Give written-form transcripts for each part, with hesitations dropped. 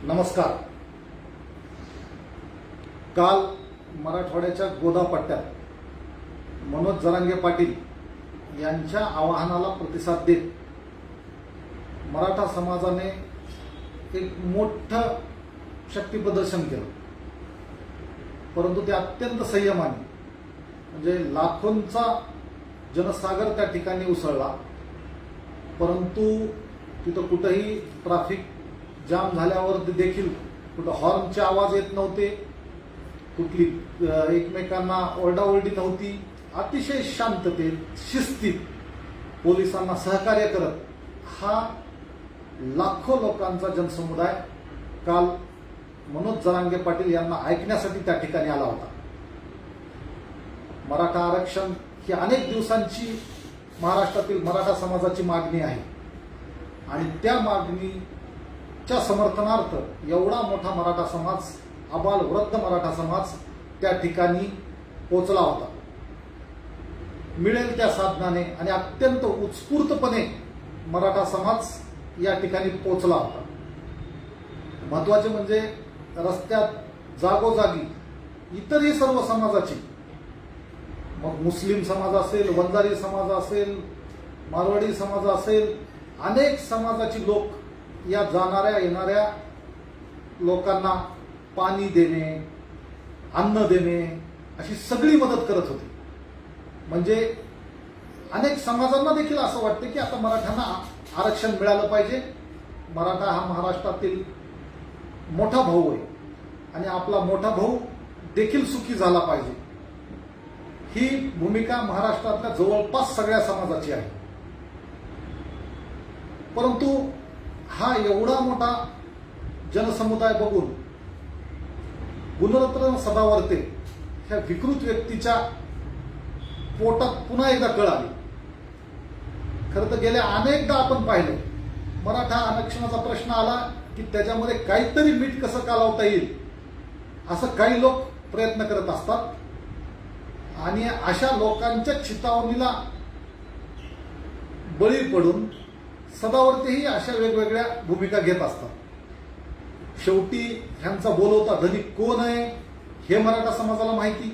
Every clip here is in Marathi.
नमस्कार. काल मराठवाड्याच्या गोदापट्ट्यात मनोज जरांगे पाटील यांच्या आवाहनाला प्रतिसाद देत मराठा समाजाने एक मोठं शक्ती प्रदर्शन केलं. परंतु ते अत्यंत संयमाने, म्हणजे लाखोंचा जनसागर त्या ठिकाणी उसळला, परंतु तिथं कुठंही ट्रॅफिक जाम झाल्यावर देखील कुठं हॉर्नचे आवाज येत नव्हते, कुठली एकमेकांना ओरडाओरडी नव्हती. अतिशय शांततेत, शिस्तीत पोलिसांना सहकार्य करत हा लाखो लोकांचा जनसमुदाय काल मनोज जरांगे पाटील यांना ऐकण्यासाठी त्या ठिकाणी आला होता. मराठा आरक्षण ही अनेक दिवसांची महाराष्ट्रातील मराठा समाजाची मागणी आहे आणि त्या मागणीच्या समर्थनार्थ एवढा मोठा मराठा समाज, आबाल वृद्ध मराठा समाज त्या ठिकाणी पोचला होता. मिळेल त्या साधनाने आणि अत्यंत उत्स्फूर्तपणे मराठा समाज या ठिकाणी पोचला होता. महत्वाचे म्हणजे रस्त्यात जागोजागी इतरही सर्व समाजाची, मग मुस्लिम समाज असेल, वंजारी समाज असेल, मारवाडी समाज असेल, अनेक समाजाची लोक या जाणाऱ्या येणाऱ्या लोकांना पाणी देणे, अन्न देणे अशी सगळी मदत करत होती. म्हणजे अनेक समाजांना देखील असं वाटतं की आता मराठ्यांना आरक्षण मिळालं पाहिजे. मराठा हा महाराष्ट्रातील मोठा भाऊ आहे आणि आपला मोठा भाऊ देखील सुखी झाला पाहिजे. ही भूमिका महाराष्ट्रातल्या जवळपास सगळ्या समाजाची आहे. परंतु हा एवढा मोठा जनसमुदाय बघून गुणरत्न सदावर्ते ह्या विकृत व्यक्तीच्या पोटात पुन्हा एकदा कळ आली. खरं तर गेल्या अनेकदा आपण पाहिलं, मराठा आरक्षणाचा प्रश्न आला की त्याच्यामध्ये काहीतरी मीठ कसं कालवता येईल असं काही लोक प्रयत्न करत असतात आणि अशा लोकांच्या चितावणीला बळी पडून सदावर्तेही अशा वेगवेगळ्या भूमिका घेत असतात. शेवटी ह्यांचा बोलवता धनी कोण आहे हे मराठा समाजाला माहिती.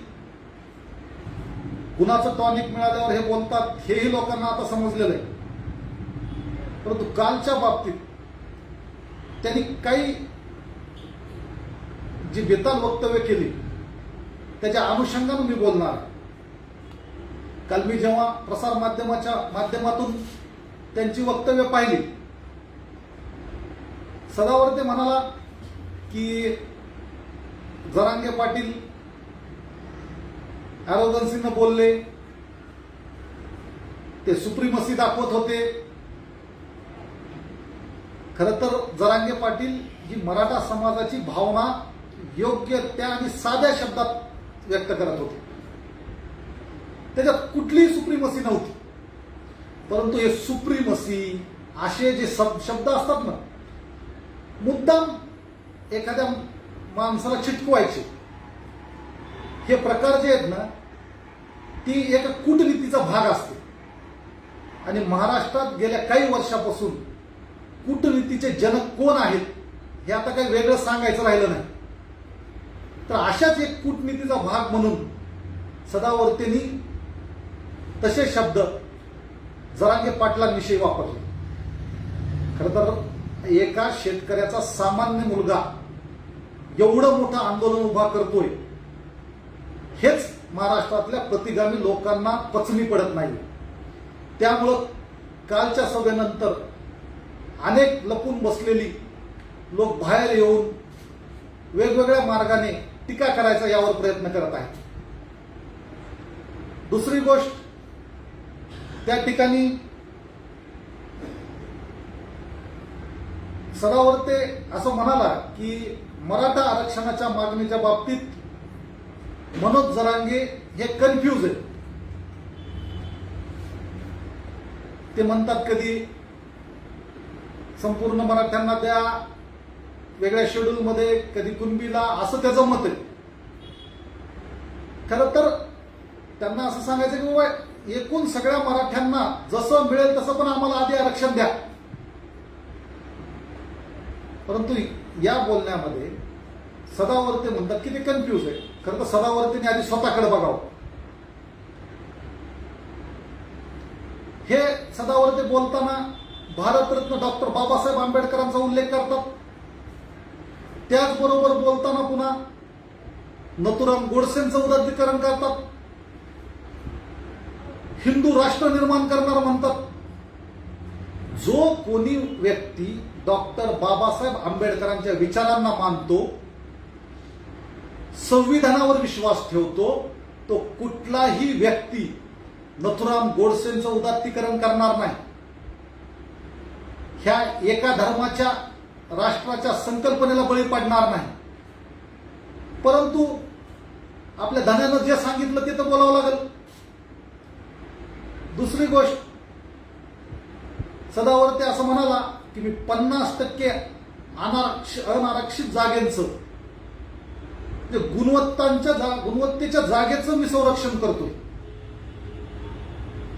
कुणाचं टॉनिक मिळाल्यावर हे बोलतात हेही लोकांना आता समजलेलं आहे. परंतु कालच्या बाबतीत त्यांनी काही जी बेताल वक्तव्य केली त्याच्या अनुषंगाने मी बोलणार. काल मी जेव्हा प्रसार माध्यमाच्या माध्यमातून त्यांची वक्तव्य पाहिली, सदावर्ते म्हणाला की जरांगे पाटील ॲरोगन्सीनं बोलले, ते सुप्रीमसी दाखवत होते. खरं तर जरांगे पाटील ही मराठा समाजाची भावना योग्य त्या आणि साध्या शब्दात व्यक्त करत होते. त्याच्यात कुठलीही सुप्रीमसी नव्हती. परंतु हे सुप्रीमसी असे जे शब्द असतात ना, मुद्दाम एखाद्या माणसाला चिटकवायचे, हे प्रकार जे आहेत ना, ती एका कूटनीतीचा भाग असते. आणि महाराष्ट्रात गेल्या काही वर्षापासून कूटनीतीचे जनक कोण आहेत हे आता काही वेगळं सांगायचं राहिलं नाही. तर अशाच एक कूटनीतीचा भाग म्हणून सदावर्तेंनी तसे शब्द जरांगे पाटलांविषयी वापरले. खरं तर एका शेतकऱ्याचा सामान्य मुलगा एवढं मोठं आंदोलन उभा करतोय हेच महाराष्ट्रातल्या प्रतिगामी लोकांना पचनी पडत नाही. त्यामुळं कालच्या सभेनंतर अनेक लपून बसलेली लोक बाहेर येऊन वेगवेगळ्या मार्गाने टीका करायचा यावर प्रयत्न करत आहेत. दुसरी गोष्ट, त्या ठिकाणी सदावर्ते असं म्हणाला की मराठा आरक्षणाच्या मागणीच्या बाबतीत मनोज जरांगे हे कन्फ्यूज आहे. ते म्हणतात कधी संपूर्ण मराठ्यांना द्या वेगळ्या शेड्यूलमध्ये, कधी कुणबीला, असं त्याचं मत आहे. खरं तर त्यांना असं सांगायचं की बाबा एकूण सगळ्या मराठ्यांना जसं मिळेल तसं पण आम्हाला आधी आरक्षण द्या. परंतु या बोलण्यामध्ये सदावर्ते म्हणतात की ते कन्फ्यूज आहे. खरं तर सदावर्तेने आधी स्वतःकडे बघावं. हे सदावर्ते बोलताना भारतरत्न डॉक्टर बाबासाहेब आंबेडकरांचा उल्लेख करतात. त्याचबरोबर बोलताना पुन्हा नथुराम गोडसेंचं उदात्तीकरण करतात. हिंदू राष्ट्र निर्माण करणार म्हणतात. जो कोणी व्यक्ती डॉक्टर बाबासाहेब आंबेडकरांच्या विचारांना मानतो, संविधानावर विश्वास ठेवतो, तो कुठलाही व्यक्ती नथुराम गोडसेंचं उदात्तीकरण करणार नाही. ह्या एका धर्माच्या राष्ट्राच्या संकल्पनेला बळी पडणार नाही. परंतु आपल्या धन्यानं जे सांगितलं ते तर बोलावं लागेल. दुसरी गोष्ट, सदावर्ते असं म्हणाला की मी 50% अनारक्षित जागेंचं, गुणवत्तेच्या जागेचं मी संरक्षण करतो.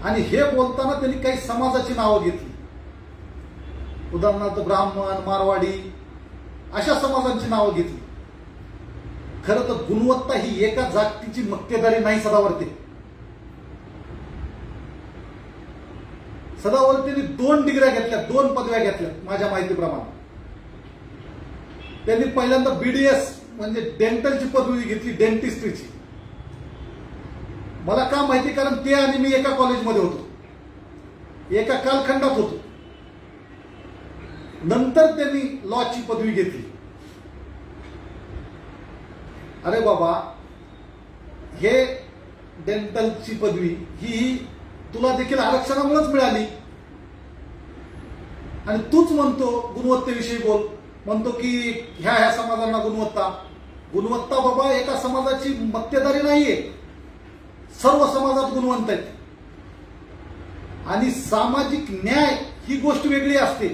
आणि हे बोलताना त्यांनी काही समाजाची नावं घेतली. उदाहरणार्थ ब्राह्मण, मारवाडी अशा समाजांची नावं घेतली. खरं तर गुणवत्ता ही एका जातीची मक्तेदारी नाही. सदावर्तेंनी 2 डिग्र्या घेतल्या, 2 पदव्या घेतल्या माझ्या माहितीप्रमाणे. त्यांनी पहिल्यांदा BDS म्हणजे डेंटलची पदवी घेतली, डेंटिस्ट्रीची. मला का माहिती, कारण ते आणि मी एका कॉलेजमध्ये होतो, एका कालखंडात होतो. नंतर त्यांनी लॉची पदवी घेतली. अरे बाबा, हे डेंटलची पदवी ही तुला देखील आरक्षणामुळेच मिळाली. आणि तूच म्हणतो गुणवत्तेविषयी बोल, म्हणतो की ह्या समाजांना गुणवत्ता बाबा एका समाजाची मक्तेदारी नाहीये. सर्व समाजात गुणवंत आहेत. आणि सामाजिक न्याय ही गोष्ट वेगळी असते.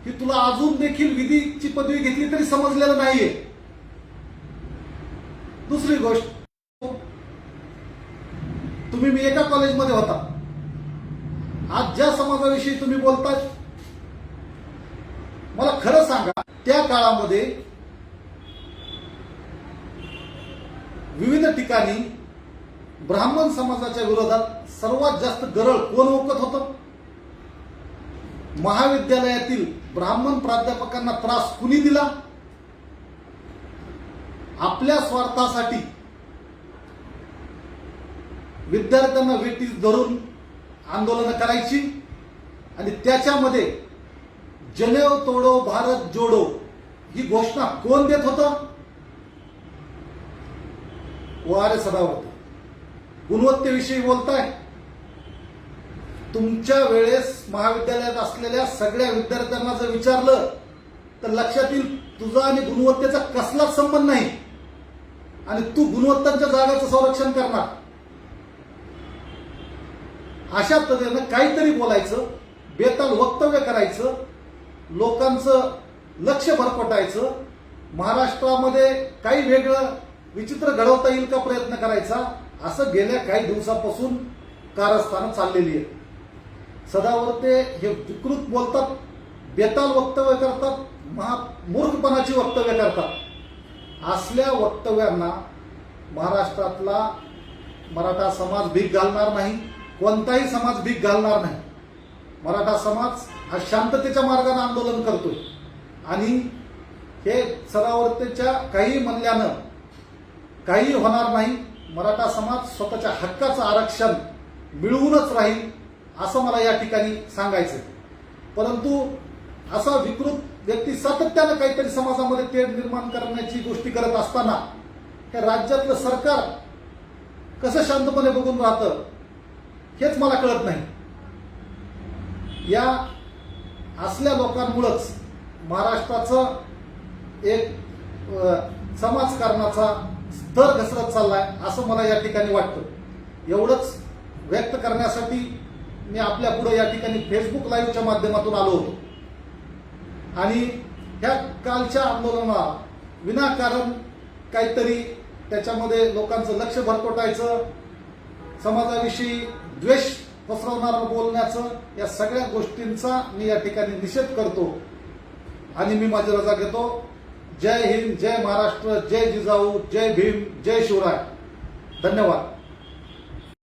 ही तुला अजून देखील विधीची पदवी घेतली तरी समजलेलं नाहीये. दुसरी गोष्ट, तुम्ही मी एका कॉलेजमध्ये होता. आज ज्या समाजाविषयी तुम्ही बोलताय, मला खरं सांगा, त्या काळामध्ये विविध ठिकाणी ब्राह्मण समाजाच्या विरोधात सर्वात जास्त गरळ कोण ओकत होतं? महाविद्यालयातील ब्राह्मण प्राध्यापकांना त्रास कुणी दिला? आपल्या स्वार्थासाठी विद्यार्थ्यांना वेठीस धरून आंदोलनं करायची. आणि त्याच्यामध्ये जनेऊ तोडो भारत जोडो ही घोषणा कोण देत होतं? वारे सदावर्ते. गुणवत्तेविषयी बोलताय. तुमच्या वेळेस महाविद्यालयात असलेल्या सगळ्या विद्यार्थ्यांना जर विचारलं तर लक्षात येईल तुझा आणि गुणवत्तेचा कसलाच संबंध नाही. आणि तू गुणवत्तांच्या जागाचं संरक्षण करणार. अशा तऱ्हेनं काहीतरी बोलायचं, बेताल वक्तव्य करायचं, लोकांचं लक्ष भरपटायचं, महाराष्ट्रामध्ये काही वेगळं विचित्र घडवता येईल का प्रयत्न करायचा, असं गेल्या काही दिवसापासून कारस्थानं चाललेली आहेत. सदावर्ते हे विकृत बोलतात, बेताल वक्तव्य करतात, मूर्खपणाची वक्तव्य करतात. असल्या वक्तव्यांना महाराष्ट्रातला मराठा समाज भीक घालणार नाही. कोणताही समाज भीक घालणार नाही. मराठा समाज हा शांततेच्या मार्गाने आंदोलन करतोय. आणि हे सदावर्तेच्या काही म्हणल्यानं काही होणार नाही. मराठा समाज स्वतःच्या हक्काचं आरक्षण मिळवूनच राहील असं मला या ठिकाणी सांगायचं. परंतु असा विकृत व्यक्ती सातत्यानं काहीतरी समाजामध्ये तेढ निर्माण करण्याची गोष्टी करत असताना हे राज्यातलं सरकार कसं शांतपणे बघून राहतं हेच मला कळत नाही. या असल्या लोकांमुळेच महाराष्ट्राचं एक समाजकारणाचा स्तर घसरत चाललाय असं मला या ठिकाणी वाटतं. एवढंच व्यक्त करण्यासाठी मी आपल्या पुढे या ठिकाणी फेसबुक लाईव्हच्या माध्यमातून आलो होतो. आणि ह्या कालच्या आंदोलनाला विनाकारण काहीतरी त्याच्यामध्ये लोकांचं लक्ष भरकटायचं, समाजाविषयी द्वेष पसरवणारं बोलण्याचं, या सगळ्या गोष्टींचा मी या ठिकाणी निषेध करतो. आणि मी माझी रजा घेतो. जय हिंद, जय महाराष्ट्र, जय जिजाऊ, जय भीम, जय शिवराय. धन्यवाद.